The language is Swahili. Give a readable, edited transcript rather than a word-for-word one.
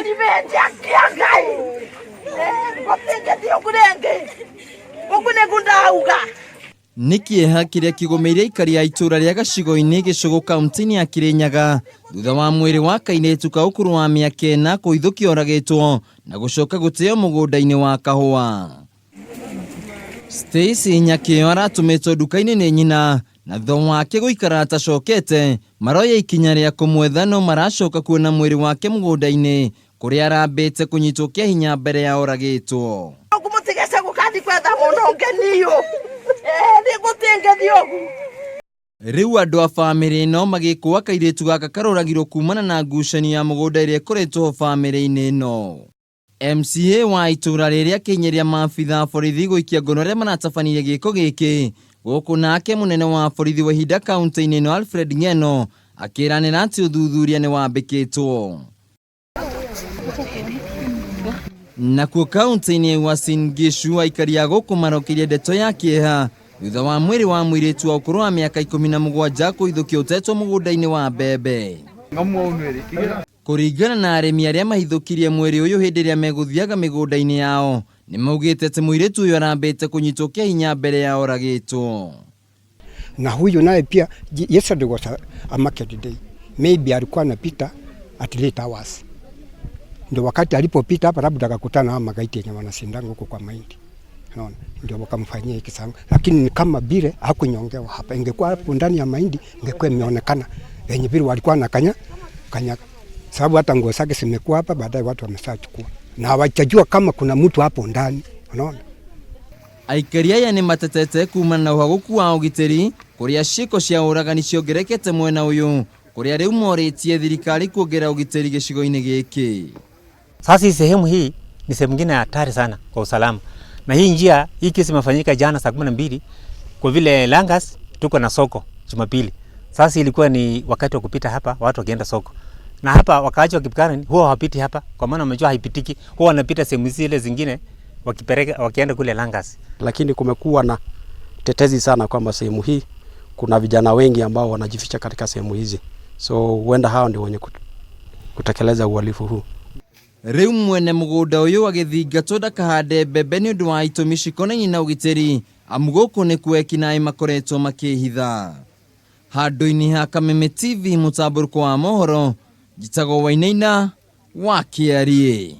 nimeja kiangai gotenge dio kurenge gukune gundauga Nikieha kiria kigomeire ikari ya itura ria gacigo-ini Gicugu kaunti-ini ya Kirinyaga thutha wa mwiri wa kairetu ka ukuru wa miaka 4 kuithukio oragitwo na gucoka guteo mugunda-ini wa kahua. Stacy Nyakio aratumitwo duka-ini ni nyina na thutha wake guikara atacokete maroya ikinya ria kumwetha no maracoka kuona mwiri wake mugunda-ini kuria arambite kunyitwo kia hinya mbere ya oragitwo. Kumutigesa gukandi kwetha muno ngeniyo Riu andu a family no magikwa kairetu gaka karoragirwo kumana na ngucanio ya mugunda iria ikoretwo family-ini no. MCA wa itura riria kinyeria maabitha borithi guikia ngono ria maratabanire giko giki guku nake munene wa borithi wa ihinda kaunti-ini no Alfred Ng'eno akiranira ati uthuthuria ni wambikitwo. Nakuo kaunti-ini ya Uasin Gishu aikari a guku marokirie ndeto ya kieha thutha wa mwiri wa muiritu wa ukuru wa miaka 17 kuithukio utetwo mugunda-ini wa mbembe. Kuringana na arimi aria mahithukirie mwiri uyu hindi ria meguthiaga migunda-ini yao ni maugite ati muiritu uyu arambite kunyitwo kia hinya mbere ya oragitwo. Na huyu naye pia yesterday was a market day, maybe alikuwa anapita at late hours, ndio wakati alipopita hapa labda akakutana na magaiti yenye wanasindanga huko kwa mahindi, unaona, ndio wakamfanyia hiki sana. Lakini ni kama bile hakunyongewa hapa, ingekuwa hapo ndani ya mahindi ingekuwa imeonekana yenye vile walikuwa nakanya sababu hata nguo zake zimekuwa hapa, baadaye watu wamesachukua na hawajajua kama kuna mtu hapo ndani, unaona. Aikari aya ni matetete kumana na uhaguku wa ugitiri kuria ciko cia uragani ciongerekete mwena uyu kuria riu moritie thirikari kuongera ugitiri gicigo-ini giki. Sasa hii sehemu hii ni sehemu nyingine hatari sana kwa usalama. Na hii njia hii kesi imefanyika jana saa 12 kwa vile Langas tuko na soko Jumapili. Sasa ilikuwa ni wakati wa kupita hapa, watu wakienda soko. Na hapa wakaaji wa Kipkaren huwa hawapiti hapa kwa maana wamejua haipitiki. Huwa wanapita sehemu zile zingine wakienda kule Langas. Lakini kumekuwa na tetezi sana kwamba sehemu hii kuna vijana wengi ambao wanajificha katika sehemu hizi. So huenda hao ndio wenye kutekeleza uhalifu huu. Riu mwene mugunda uyu agithingatwo ndakahande mbembe ni undu wa itumi cikonainie na ugitiri amu guku ni kuekinaĩ makoretwo makihitha. Handu-ini ha Kameme TV mutamburuko wa mohoro njitagwo Wainaina wa Kiarie.